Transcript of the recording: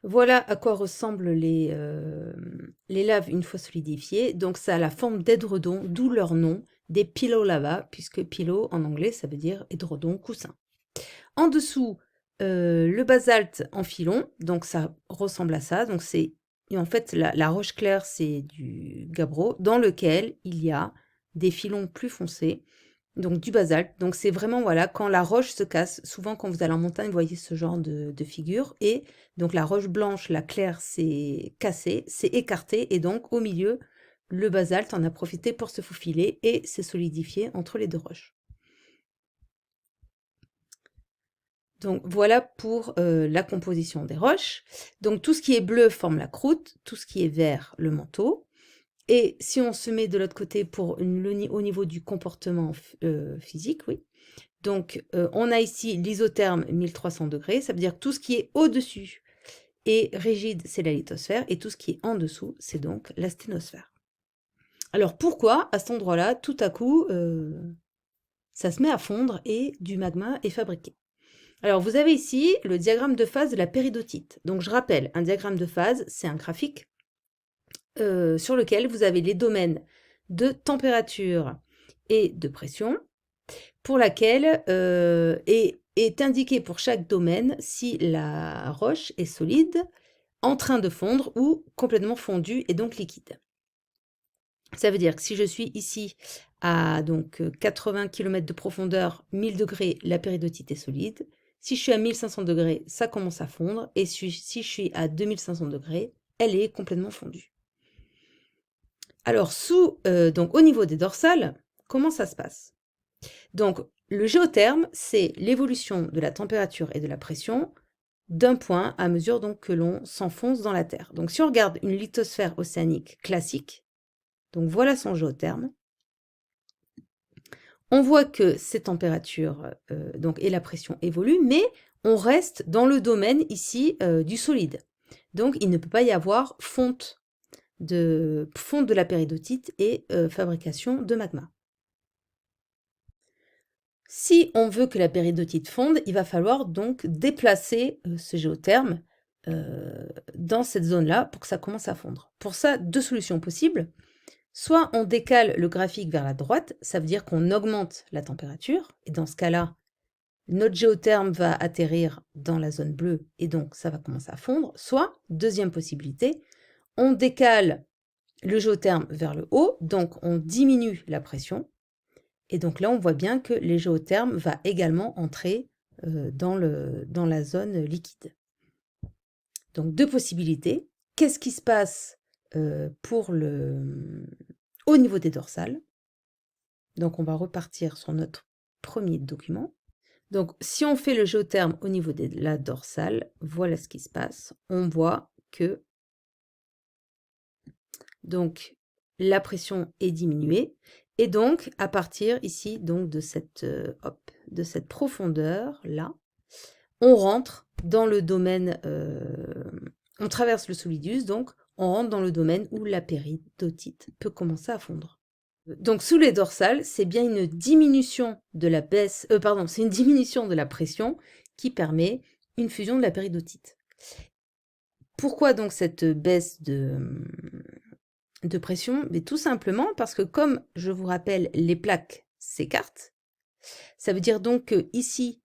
Voilà à quoi ressemblent les laves une fois solidifiées. Donc ça a la forme d'édredon, d'où leur nom, des pillow lava, puisque pillow en anglais ça veut dire édredon, coussin. En dessous, le basalte en filon, donc ça ressemble à ça. Donc c'est et en fait la roche claire c'est du gabbro dans lequel il y a des filons plus foncés, donc du basalte. Donc c'est vraiment, voilà, quand la roche se casse, souvent quand vous allez en montagne, vous voyez ce genre de figure. Et donc la roche blanche, la claire, c'est cassé, c'est écarté, et donc au milieu, le basalte en a profité pour se faufiler et s'est solidifié entre les deux roches. Donc voilà pour la composition des roches. Donc tout ce qui est bleu forme la croûte, tout ce qui est vert le manteau. Et si on se met de l'autre côté pour au niveau du comportement physique, oui. Donc on a ici l'isotherme 1300 degrés, ça veut dire que tout ce qui est au-dessus est rigide, c'est la lithosphère, et tout ce qui est en dessous, c'est donc la sténosphère. Alors pourquoi, à cet endroit-là, tout à coup, ça se met à fondre et du magma est fabriqué? Alors, vous avez ici le diagramme de phase de la péridotite. Donc, je rappelle, un diagramme de phase, c'est un graphique sur lequel vous avez les domaines de température et de pression, pour laquelle est indiqué pour chaque domaine si la roche est solide, en train de fondre ou complètement fondue et donc liquide. Ça veut dire que si je suis ici à donc 80 km de profondeur, 1000 degrés, la péridotite est solide. Si je suis à 1500 degrés, ça commence à fondre. Et si je suis à 2500 degrés, elle est complètement fondue. Alors, donc au niveau des dorsales, comment ça se passe? Donc, le géotherme, c'est l'évolution de la température et de la pression d'un point à mesure donc que l'on s'enfonce dans la Terre. Donc, si on regarde une lithosphère océanique classique, donc voilà son géotherme. On voit que ces températures donc, et la pression évoluent, mais on reste dans le domaine ici du solide. Donc il ne peut pas y avoir fonte de la péridotite et fabrication de magma. Si on veut que la péridotite fonde, il va falloir donc déplacer ce géotherme dans cette zone-là pour que ça commence à fondre. Pour ça, deux solutions possibles. Soit on décale le graphique vers la droite, ça veut dire qu'on augmente la température, et dans ce cas-là, notre géotherme va atterrir dans la zone bleue, et donc ça va commencer à fondre. Soit, deuxième possibilité, on décale le géotherme vers le haut, donc on diminue la pression, et donc là on voit bien que le géotherme va également entrer dans la zone liquide. Donc deux possibilités. Qu'est-ce qui se passe au niveau des dorsales? Donc on va repartir sur notre premier document. Donc si on fait le géotherme au niveau de la dorsale, voilà ce qui se passe. On voit que donc la pression est diminuée, et donc à partir ici donc de cette profondeur là, on rentre dans le domaine, on traverse le solidus, donc on rentre dans le domaine où la péridotite peut commencer à fondre. Donc sous les dorsales, c'est bien une diminution de la c'est une diminution de la pression qui permet une fusion de la péridotite. Pourquoi donc cette baisse de pression? Mais tout simplement parce que, comme je vous rappelle, les plaques s'écartent. Ça veut dire donc que ici,